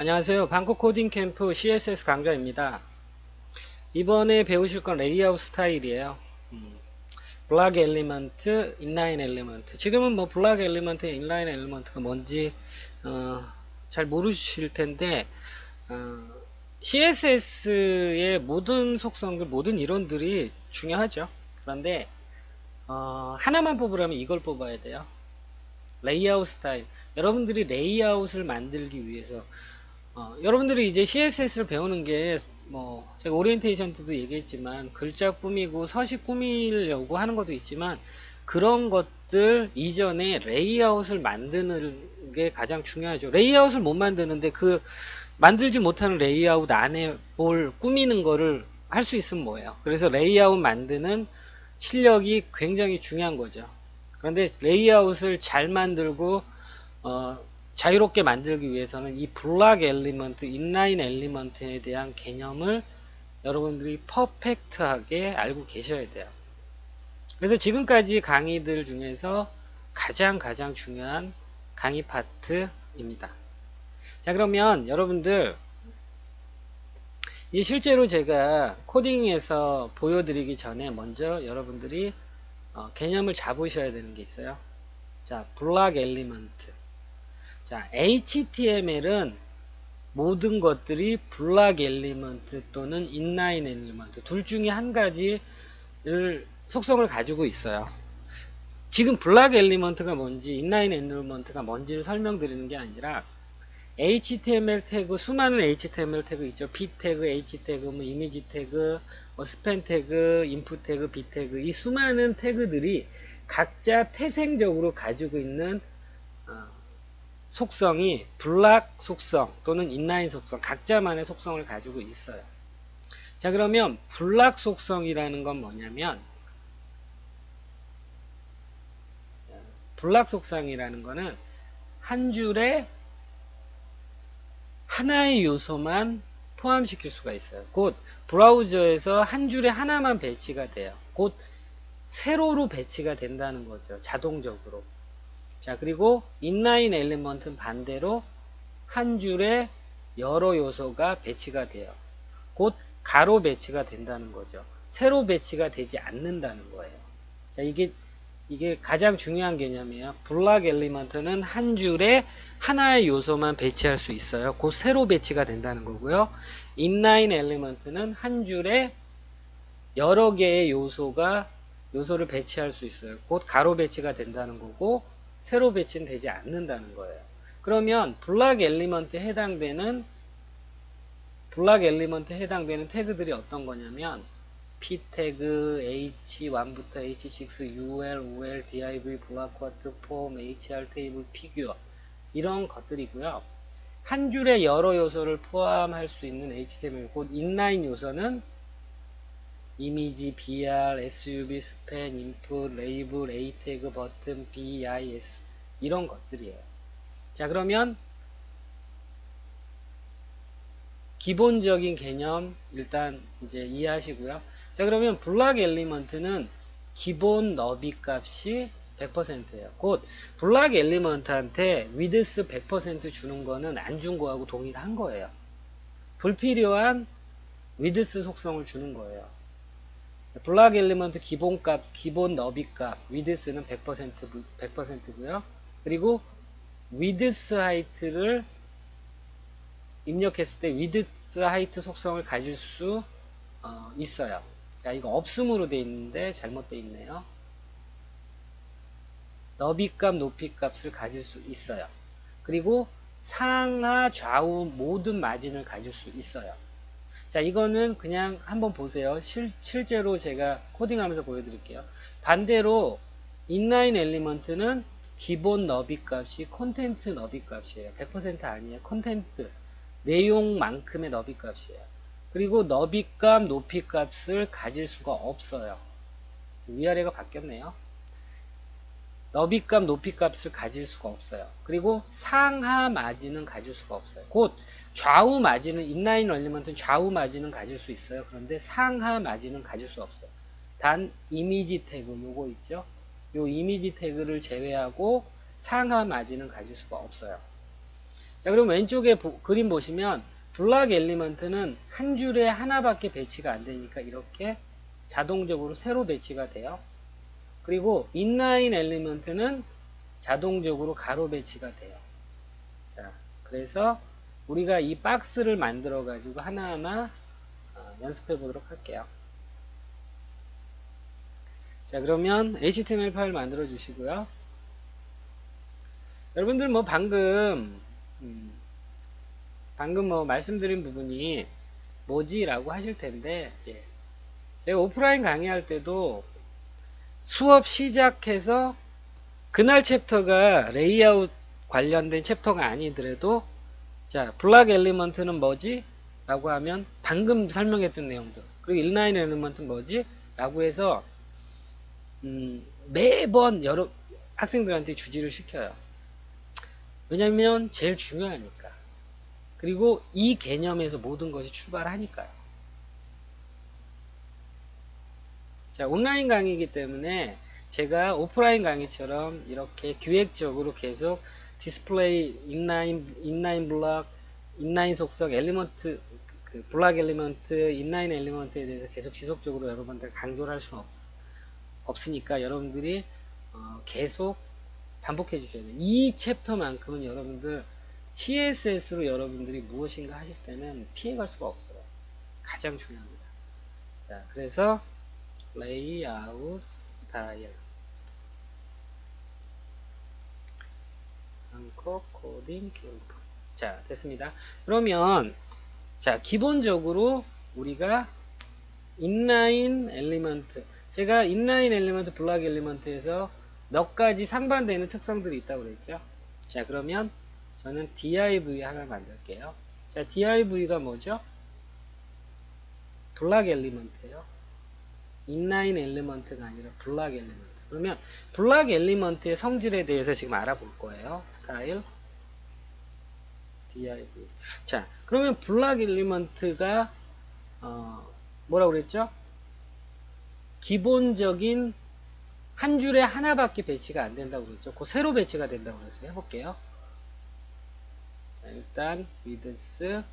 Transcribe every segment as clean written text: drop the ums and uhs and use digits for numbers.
안녕하세요. 방콕 코딩 캠프 CSS 강좌입니다. 이번에 배우실 건 레이아웃 스타일이에요. 블락 엘리먼트, 인라인 엘리먼트. 지금은 뭐 블락 엘리먼트, 인라인 엘리먼트가 뭔지 잘 모르실 텐데 CSS의 모든 속성들, 모든 이론들이 중요하죠. 그런데 하나만 뽑으려면 이걸 뽑아야 돼요. 레이아웃 스타일. 여러분들이 레이아웃을 만들기 위해서 여러분들이 이제 CSS를 배우는 게, 제가 오리엔테이션 때도 얘기했지만, 글자 꾸미고 서식 꾸미려고 하는 것도 있지만, 그런 것들 이전에 레이아웃을 만드는 게 가장 중요하죠. 레이아웃을 못 만드는데, 만들지 못하는 레이아웃 안에 뭘 꾸미는 거를 할 수 있으면 뭐예요? 그래서 레이아웃 만드는 실력이 굉장히 중요한 거죠. 그런데 레이아웃을 잘 만들고, 어, 자유롭게 만들기 위해서는 이 블락 엘리먼트, 인라인 엘리먼트에 대한 개념을 여러분들이 퍼펙트하게 알고 계셔야 돼요. 그래서 지금까지 강의들 중에서 가장 중요한 강의 파트입니다. 자, 그러면 여러분들 이 실제로 제가 코딩에서 보여드리기 전에 먼저 여러분들이 개념을 잡으셔야 되는 게 있어요. 자, 블락 엘리먼트. 자, HTML은 모든 것들이 블락 엘리먼트 또는 인라인 엘리먼트 둘 중에 한 가지를 속성을 가지고 있어요. 지금 블락 엘리먼트가 뭔지 인라인 엘리먼트가 뭔지를 설명드리는 게 아니라 HTML 태그, 수많은 HTML 태그 있죠. P 태그, H 태그, 이미지 태그, 스팬 태그, 인풋 태그, B 태그, 이 수많은 태그들이 각자 태생적으로 가지고 있는 속성이 블락 속성 또는 인라인 속성, 각자만의 속성을 가지고 있어요. 자, 그러면 블락 속성이라는 건 뭐냐면, 블락 속성이라는 거는 한 줄에 하나의 요소만 포함시킬 수가 있어요. 곧 브라우저에서 한 줄에 하나만 배치가 돼요. 곧 세로로 배치가 된다는 거죠. 자동적으로. 자, 그리고 인라인 엘리먼트는 반대로 한 줄에 여러 요소가 배치가 돼요. 곧 가로 배치가 된다는 거죠. 세로 배치가 되지 않는다는 거예요. 자, 이게 가장 중요한 개념이에요. 블락 엘리먼트는 한 줄에 하나의 요소만 배치할 수 있어요. 곧 세로 배치가 된다는 거고요. 인라인 엘리먼트는 한 줄에 여러 개의 요소를 배치할 수 있어요. 곧 가로 배치가 된다는 거고, 세로 배치는 되지 않는다는 거예요. 그러면 블락 엘리먼트에 해당되는 태그들이 어떤 거냐면 P 태그, H1부터 H6, UL, OL, div, 블락쿼트, 폼, HR 테이블, 피규어 이런 것들이고요. 한 줄에 여러 요소를 포함할 수 있는 HTML, 곧 인라인 요소는 이미지, BR, SUV, 스팬, 인풋, 레이블, A 태그, 버튼, BIS 이런 것들이에요. 자, 그러면 기본적인 개념 일단 이제 이해하시고요. 자, 그러면 블락 엘리먼트는 기본 너비 값이 100%예요. 곧 블락 엘리먼트한테 위드스 100% 주는 거는 안 준 거하고 동일한 거예요. 불필요한 위드스 속성을 주는 거예요. 블락 엘리먼트 기본 너비 값, 위드스는 100%고요. 그리고 위드스 하이트를 입력했을 때 위드스 하이트 속성을 가질 수 있어요. 자, 이거 없음으로 돼 있는데 잘못돼 있네요. 너비값, 높이값을 가질 수 있어요. 그리고 상하, 좌우 모든 마진을 가질 수 있어요. 자, 이거는 그냥 한번 보세요. 실제로 제가 코딩하면서 보여드릴게요. 반대로 인라인 엘리먼트는 기본 너비값이 콘텐트 너비값이에요. 100% 아니에요. 콘텐트 내용만큼의 너비값이에요. 그리고 너비값, 높이값을 가질 수가 없어요. 위아래가 바뀌었네요. 너비값, 높이값을 가질 수가 없어요. 그리고 상하 마진은 가질 수가 없어요. 곧 좌우 마진은 인라인 엘리먼트는 좌우 마진은 가질 수 있어요. 그런데 상하 마진은 가질 수 없어요. 단 이미지 태그 요거 있죠. 요 이미지 태그를 제외하고 상하 마진은 가질 수가 없어요. 자, 그럼 왼쪽에 그림 보시면 블락 엘리먼트는 한 줄에 하나밖에 배치가 안 되니까 이렇게 자동적으로 세로 배치가 돼요. 그리고 인라인 엘리먼트는 자동적으로 가로 배치가 돼요. 자, 그래서 우리가 이 박스를 만들어 가지고 하나하나 연습해 보도록 할게요. 자, 그러면 HTML 파일 만들어 주시고요. 여러분들 뭐 방금 뭐 말씀드린 부분이 뭐지? 라고 하실 텐데, 예. 제가 오프라인 강의할 때도 수업 시작해서 그날 챕터가 레이아웃 관련된 챕터가 아니더라도, 자, 블락 엘리먼트는 뭐지? 라고 하면 방금 설명했던 내용들, 그리고 인라인 엘리먼트는 뭐지? 라고 해서 매번 여러 학생들한테 주지를 시켜요. 왜냐면 제일 중요하니까. 그리고 이 개념에서 모든 것이 출발하니까요. 자, 온라인 강의이기 때문에 제가 오프라인 강의처럼 이렇게 기획적으로 계속 디스플레이, 인라인 블럭, 인라인 속성, 엘리먼트, 블락 엘리먼트, 인라인 엘리먼트에 대해서 계속 지속적으로 여러분들 강조를 할 수는 없으니까 여러분들이 계속 반복해 주셔야 돼요. 이 챕터만큼은 여러분들 CSS로 여러분들이 무엇인가 하실 때는 피해갈 수가 없어요. 가장 중요합니다. 자, 그래서 레이아웃 스타일 한국 코딩 교육. 자, 됐습니다. 그러면 자, 기본적으로 우리가 인라인 엘리먼트, 제가 인라인 엘리먼트, 블락 엘리먼트에서 몇 가지 상반되는 특성들이 있다고 그랬죠. 자, 그러면 저는 div 하나 만들게요. 자, div가 뭐죠? 블락 엘리먼트예요. 인라인 엘리먼트가 아니라 블락 엘리먼트. 그러면 블락 엘리먼트의 성질에 대해서 지금 알아볼 거예요. 스타일 div. 자, 그러면 블락 엘리먼트가 뭐라고 그랬죠? 기본적인 한 줄에 하나밖에 배치가 안 된다고 그랬죠. 그 세로 배치가 된다고 그랬어요. 해볼게요. 자, 일단 width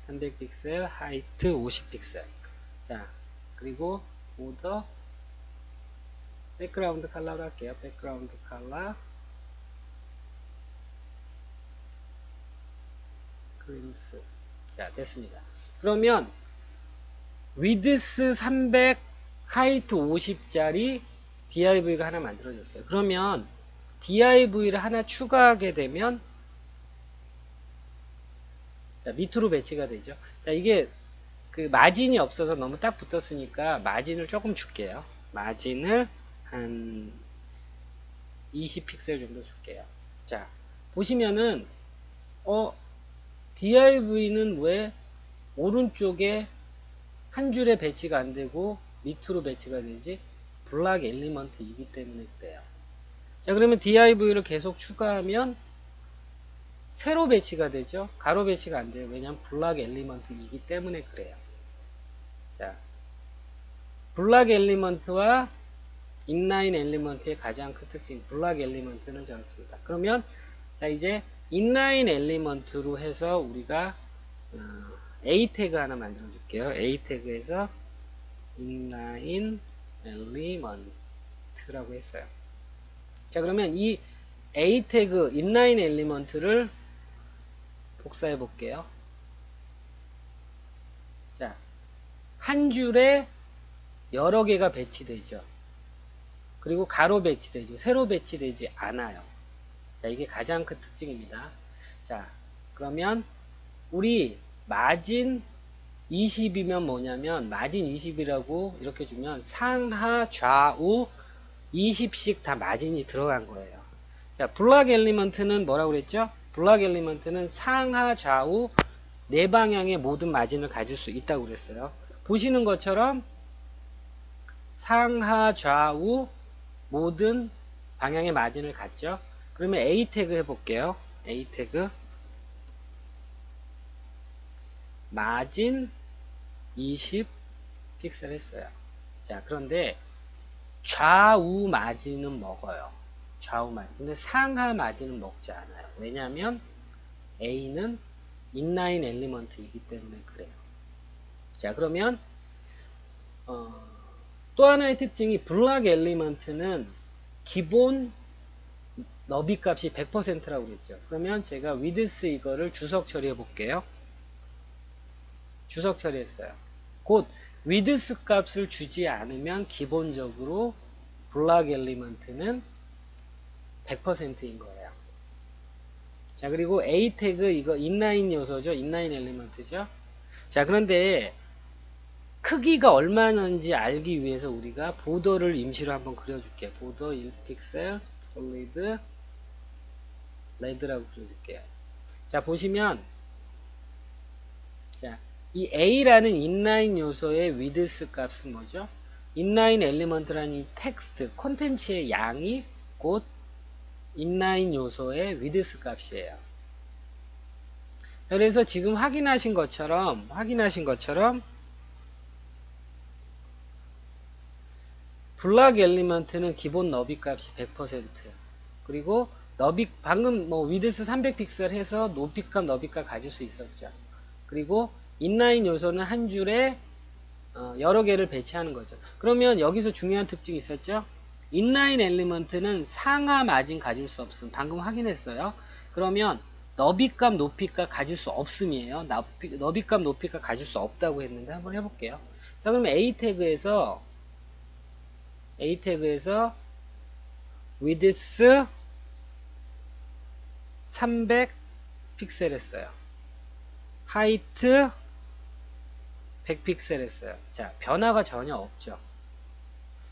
300픽셀, height 50픽셀. 자, 그리고 border 백그라운드 컬러로 할게요. 백그라운드 컬러 그린스. 자, 됐습니다. 그러면 width 300, height 50짜리 div가 하나 만들어졌어요. 그러면 div를 하나 추가하게 되면 자, 밑으로 배치가 되죠. 자, 이게 그 마진이 없어서 너무 딱 붙었으니까 마진을 조금 줄게요. 마진을 한 20픽셀 정도 줄게요. 자, 보시면은 div는 왜 오른쪽에 한 줄에 배치가 안 되고 밑으로 배치가 되지? 블락 엘리먼트이기 때문에 그래요. 자, 그러면 div를 계속 추가하면 세로 배치가 되죠. 가로 배치가 안 돼요. 왜냐하면 블락 엘리먼트이기 때문에 그래요. 자, 블락 엘리먼트와 인라인 엘리먼트의 가장 큰 특징, 블락 엘리먼트는 저렇습니다. 그러면 자, 이제 인라인 엘리먼트로 해서 우리가 A 태그 하나 만들어 줄게요. A 태그에서 인라인 엘리먼트라고 했어요. 자, 그러면 이 A 태그 인라인 엘리먼트를 복사해 볼게요. 자, 한 줄에 여러 개가 배치되죠. 그리고 가로 배치되죠. 세로 배치되지 않아요. 자, 이게 가장 큰 특징입니다. 자, 그러면 우리 마진 20이면 뭐냐면 마진 20이라고 이렇게 주면 상하 좌우 20씩 다 마진이 들어간 거예요. 자, 블락 엘리먼트는 뭐라고 그랬죠? 블락 엘리먼트는 상하 좌우 네 방향의 모든 마진을 가질 수 있다고 그랬어요. 보시는 것처럼 상하 좌우 모든 방향의 마진을 갖죠. 그러면 A 태그 해볼게요. A 태그 마진 20 픽셀 했어요. 자, 그런데 좌우 마진은 먹어요. 좌우 마진. 근데 상하 마진은 먹지 않아요. 왜냐하면 A는 인라인 엘리먼트이기 때문에 그래요. 자, 그러면 또 하나의 특징이 블락 엘리먼트는 기본 너비 값이 100%라고 그랬죠. 그러면 제가 위드스 이거를 주석 처리해 볼게요. 주석 처리했어요. 곧 위드스 값을 주지 않으면 기본적으로 블락 엘리먼트는 100%인 거예요. 자, 그리고 A 태그 이거 인라인 요소죠. 인라인 엘리먼트죠. 자, 그런데 크기가 얼마인지 알기 위해서 우리가 보더를 임시로 한번 그려줄게요. 보더 1픽셀 솔리드 레드라고 그려줄게요. 자, 보시면 자, 이 A라는 인라인 요소의 위드스 값은 뭐죠? 인라인 엘리먼트라는 이 텍스트, 콘텐츠의 양이 곧 인라인 요소의 위드스 값이에요. 그래서 지금 확인하신 것처럼 블락 엘리먼트는 기본 너비 값이 100%, 그리고 너비 방금 뭐 위드스 300픽셀 해서 높이값 너비값 가질 수 있었죠. 그리고 인라인 요소는 한 줄에 여러 개를 배치하는 거죠. 그러면 여기서 중요한 특징이 있었죠. 인라인 엘리먼트는 상하 마진 가질 수 없음. 방금 확인했어요. 그러면 너비값 높이값 가질 수 없음이에요. 너비값 높이값 가질 수 없다고 했는데 한번 해볼게요. 자, 그러면 A 태그에서 width 300 픽셀 했어요. height 100 픽셀 했어요. 자, 변화가 전혀 없죠.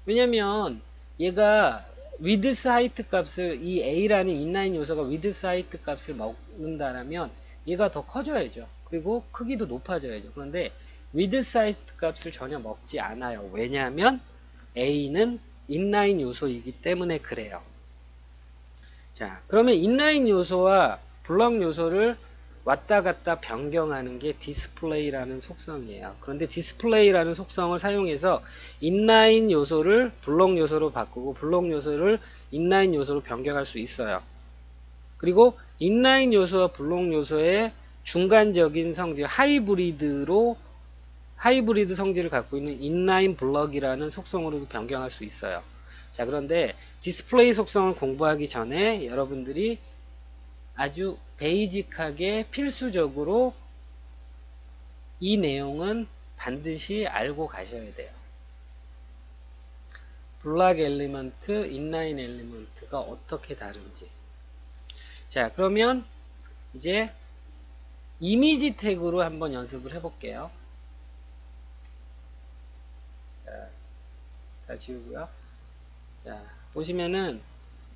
왜냐면 얘가 width height 값을 이 A라는 인라인 요소가 width height 값을 먹는다라면 얘가 더 커져야죠. 그리고 크기도 높아져야죠. 그런데 width height 값을 전혀 먹지 않아요. 왜냐하면 A는 인라인 요소이기 때문에 그래요. 자, 그러면 인라인 요소와 블럭 요소를 왔다 갔다 변경하는 게 디스플레이라는 속성이에요. 그런데 디스플레이라는 속성을 사용해서 인라인 요소를 블록 요소로 바꾸고 블록 요소를 인라인 요소로 변경할 수 있어요. 그리고 인라인 요소와 블록 요소의 중간적인 성질 하이브리드 성질을 갖고 있는 인라인 블럭이라는 속성으로도 변경할 수 있어요. 자, 그런데 디스플레이 속성을 공부하기 전에 여러분들이 아주 베이직하게 필수적으로 이 내용은 반드시 알고 가셔야 돼요. 블락 엘리먼트, 인라인 엘리먼트가 어떻게 다른지. 자, 그러면 이제 이미지 태그로 한번 연습을 해볼게요. 자, 다 지우고요. 자, 보시면은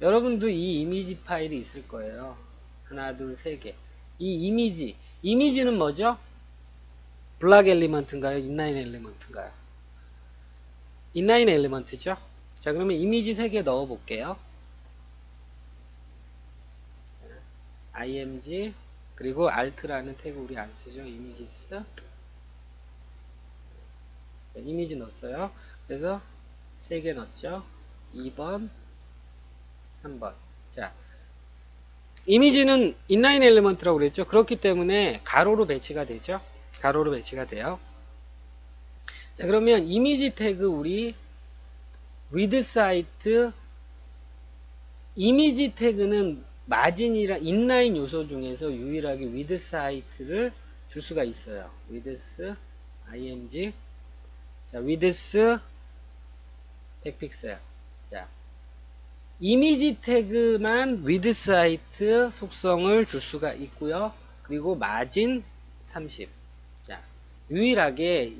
여러분도 이 이미지 파일이 있을 거예요. 하나, 둘, 세 개. 이 이미지는 뭐죠? 블락 엘리먼트인가요? 인라인 엘리먼트인가요? 인라인 엘리먼트죠? 자, 그러면 이미지 3개 넣어 볼게요. img 그리고 alt라는 태그 우리 안 쓰죠? 이미지스. 이미지 넣었어요. 그래서 3개 넣었죠? 2번, 3번. 자, 이미지는 인라인 엘리먼트라고 그랬죠? 그렇기 때문에 가로로 배치가 되죠? 가로로 배치가 돼요. 자, 그러면 이미지 태그 우리 width height 이미지 태그는 마진이랑 인라인 요소 중에서 유일하게 width height를 줄 수가 있어요. width img 자, width 100픽셀. 자, 이미지 태그만 width height 속성을 줄 수가 있고요. 그리고 마진 30. 자, 유일하게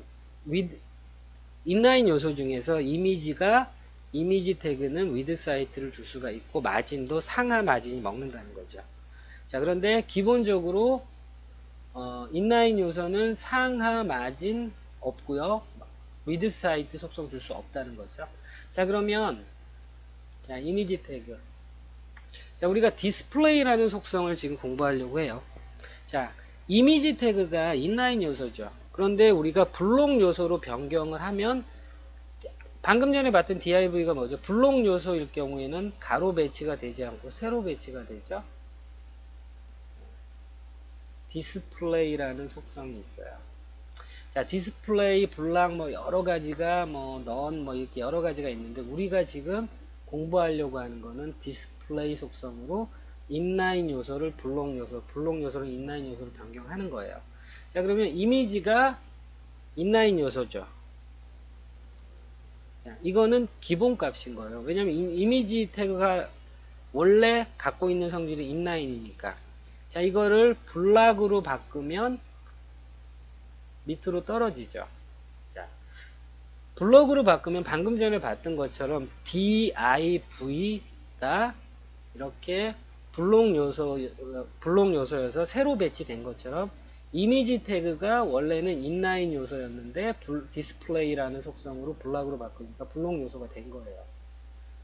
인라인 요소 중에서 이미지 태그는 width height를 줄 수가 있고 마진도 상하 마진이 먹는다는 거죠. 자, 그런데 기본적으로 인라인 요소는 상하 마진 없고요. width height 속성 줄 수 없다는 거죠. 자, 그러면 자, 이미지 태그. 자, 우리가 디스플레이라는 속성을 지금 공부하려고 해요. 자, 이미지 태그가 인라인 요소죠. 그런데 우리가 블록 요소로 변경을 하면 방금 전에 봤던 div가 뭐죠? 블록 요소일 경우에는 가로 배치가 되지 않고 세로 배치가 되죠. 디스플레이라는 속성이 있어요. 자, 디스플레이, 블락 뭐 여러 가지가 뭐 넌 뭐 이렇게 여러 가지가 있는데 우리가 지금 공부하려고 하는 거는 디스플레이 속성으로 인라인 요소를 블록 요소, 블록 요소를 인라인 요소로 변경하는 거예요. 자, 그러면 이미지가 인라인 요소죠. 자, 이거는 기본 값인 거예요. 왜냐면 이미지 태그가 원래 갖고 있는 성질이 인라인이니까. 자, 이거를 블락으로 바꾸면 밑으로 떨어지죠. 자, 블록으로 바꾸면 방금 전에 봤던 것처럼 div가 이렇게 블록 요소여서 새로 배치된 것처럼 이미지 태그가 원래는 인라인 요소였는데 디스플레이라는 속성으로 블락으로 바꾸니까 블록 요소가 된 거예요.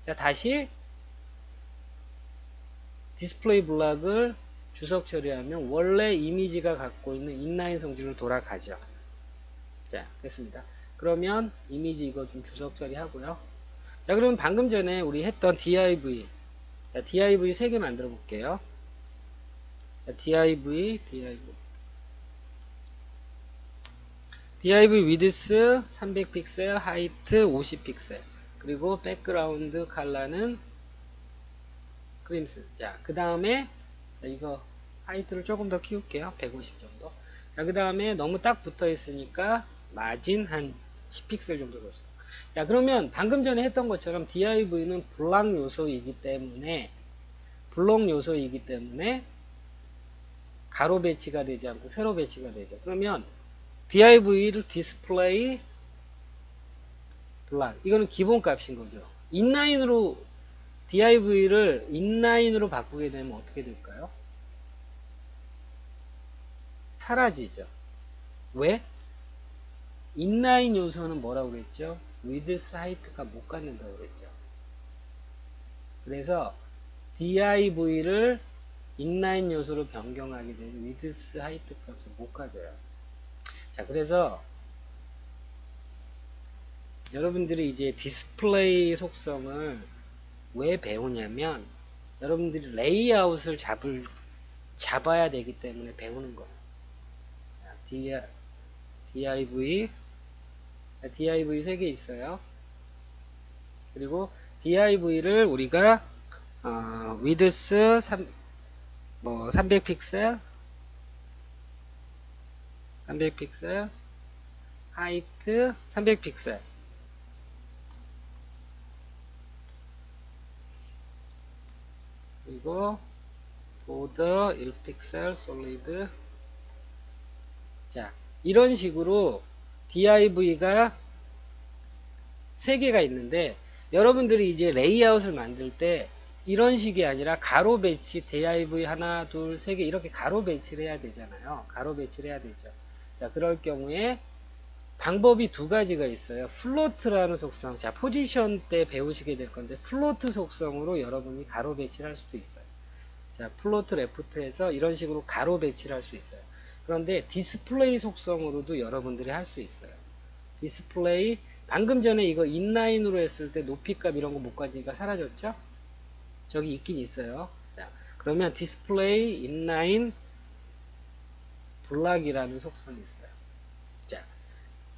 자, 다시 디스플레이 블락을 주석 처리하면 원래 이미지가 갖고 있는 인라인 성질로 돌아가죠. 자, 됐습니다. 그러면 이미지 이거 좀 주석 처리하고요. 자, 그러면 방금 전에 우리 했던 div, 자, div 3개 만들어 볼게요. 자, div width 300픽셀, height 50픽셀, 그리고 백그라운드 컬러는 크림슨. 자, 그 다음에 이거 하이트를 조금 더 키울게요. 150 정도. 자, 그 다음에 너무 딱 붙어 있으니까 마진 한 10픽셀 정도 줬어요. 자, 그러면 방금 전에 했던 것처럼 div는 블록 요소이기 때문에 가로 배치가 되지 않고 세로 배치가 되죠. 그러면 div를 display 블록, 이거는 기본 값인 거죠. 인라인으로 div를 인라인으로 바꾸게 되면 어떻게 될까요? 사라지죠. 왜? 인라인 요소는 뭐라고 그랬죠? width, height가 못 갖는다고 그랬죠. 그래서 div를 인라인 요소로 변경하게 되면 width, height 값을 못 가져요. 자, 그래서 여러분들이 이제 디스플레이 속성을 왜 배우냐면 여러분들이 레이아웃을 잡아야 되기 때문에 배우는 거예요. 자, div 3개 있어요. 그리고 div를 우리가 width 300픽셀, height 300픽셀, 그리고 border 1픽셀, solid. 자, 이런 식으로 div가 3개가 있는데 여러분들이 이제 레이아웃을 만들 때 이런 식이 아니라 가로 배치, div 하나, 둘, 3개 이렇게 가로 배치를 해야 되잖아요. 가로 배치를 해야 되죠. 자, 그럴 경우에 방법이 2가지가 있어요. 플로트라는 속성. 자, 포지션 때 배우시게 될 건데 플로트 속성으로 여러분이 가로 배치를 할 수도 있어요. 자, 플로트 레프트에서 이런 식으로 가로 배치를 할 수 있어요. 그런데 디스플레이 속성으로도 여러분들이 할 수 있어요. 디스플레이, 방금 전에 이거 인라인으로 했을 때 높이값 이런 거 못 가지니까 사라졌죠? 저기 있긴 있어요. 자, 그러면 디스플레이 인라인 블락이라는 속성이 있어요. 자,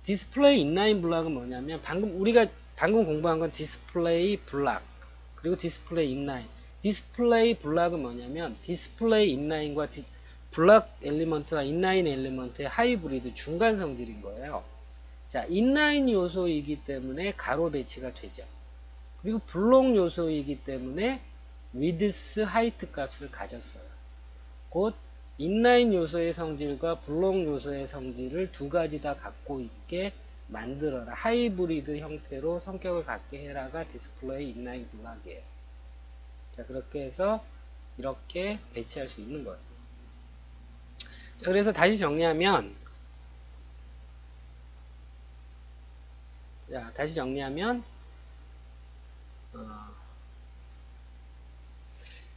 디스플레이 인라인 블락은 뭐냐면 우리가 방금 공부한 건 디스플레이 블락 그리고 디스플레이 인라인. 디스플레이 블락은 뭐냐면 디스플레이 인라인과 블락 엘리먼트와 인라인 엘리먼트의 하이브리드 중간 성질인 거예요. 자, 인라인 요소이기 때문에 가로 배치가 되죠. 그리고 블록 요소이기 때문에 width, height 값을 가졌어요. 곧 인라인 요소의 성질과 블록 요소의 성질을 2가지 다 갖고 있게 만들어라. 하이브리드 형태로 성격을 갖게 해라가 디스플레이 인라인 블락이에요. 자, 그렇게 해서 이렇게 배치할 수 있는 거예요. 자, 그래서 다시 정리하면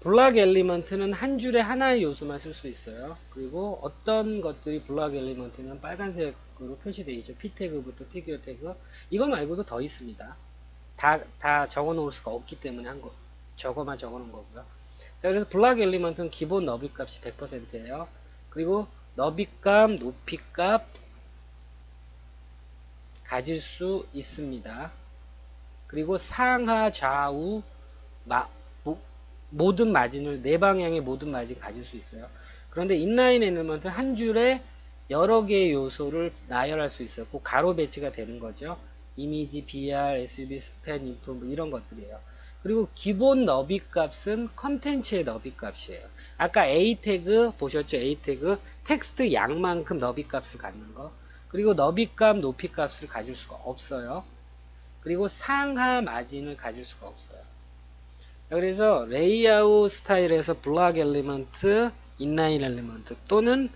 블락 엘리먼트는 한 줄에 하나의 요소만 쓸 수 있어요. 그리고 어떤 것들이 블락 엘리먼트는 빨간색으로 표시되어 있죠. p 태그부터 피규어 태그. 이거 말고도 더 있습니다. 다 적어 놓을 수가 없기 때문에 저거만 적어 놓은 거고요. 자, 그래서 블락 엘리먼트는 기본 너비 값이 100%예요. 그리고 너비 값, 높이 값 가질 수 있습니다. 그리고 상하, 좌우, 모든 마진을, 네 방향의 모든 마진 가질 수 있어요. 그런데 인라인 엘리먼트는 한 줄에 여러 개의 요소를 나열할 수 있어요. 꼭 가로 배치가 되는 거죠. 이미지, BR, SUV, 스팬, 인프 뭐 이런 것들이에요. 그리고 기본 너비 값은 컨텐츠의 너비 값이에요. 아까 A 태그 보셨죠? A 태그 텍스트 양만큼 너비 값을 갖는 거. 그리고 너비 값, 높이 값을 가질 수가 없어요. 그리고 상하 마진을 가질 수가 없어요. 그래서 레이아웃 스타일에서 블락 엘리먼트, 인라인 엘리먼트 또는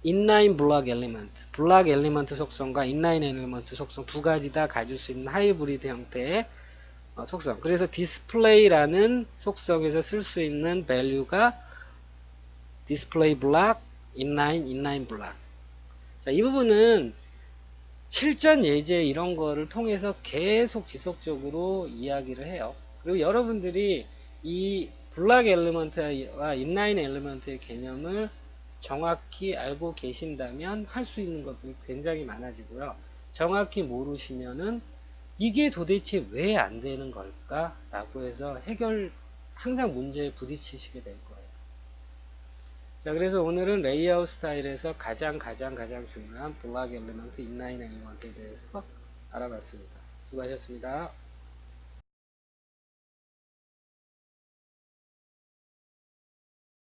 인라인 블락 엘리먼트, 블락 엘리먼트 속성과 인라인 엘리먼트 속성 두 가지 다 가질 수 있는 하이브리드 형태의 속성. 그래서 디스플레이라는 속성에서 쓸 수 있는 밸류가 디스플레이 블락, 인라인 블락. 자, 이 부분은 실전 예제 이런 거를 통해서 계속 지속적으로 이야기를 해요. 그리고 여러분들이 이 블락 엘리먼트와 인라인 엘리먼트의 개념을 정확히 알고 계신다면 할 수 있는 것들이 굉장히 많아지고요. 정확히 모르시면은 이게 도대체 왜 안 되는 걸까? 라고 해서 항상 문제에 부딪히시게 될 거예요. 자, 그래서 오늘은 레이아웃 스타일에서 가장 중요한 블락 엘리먼트, 인라인 엘리먼트에 대해서 알아봤습니다. 수고하셨습니다.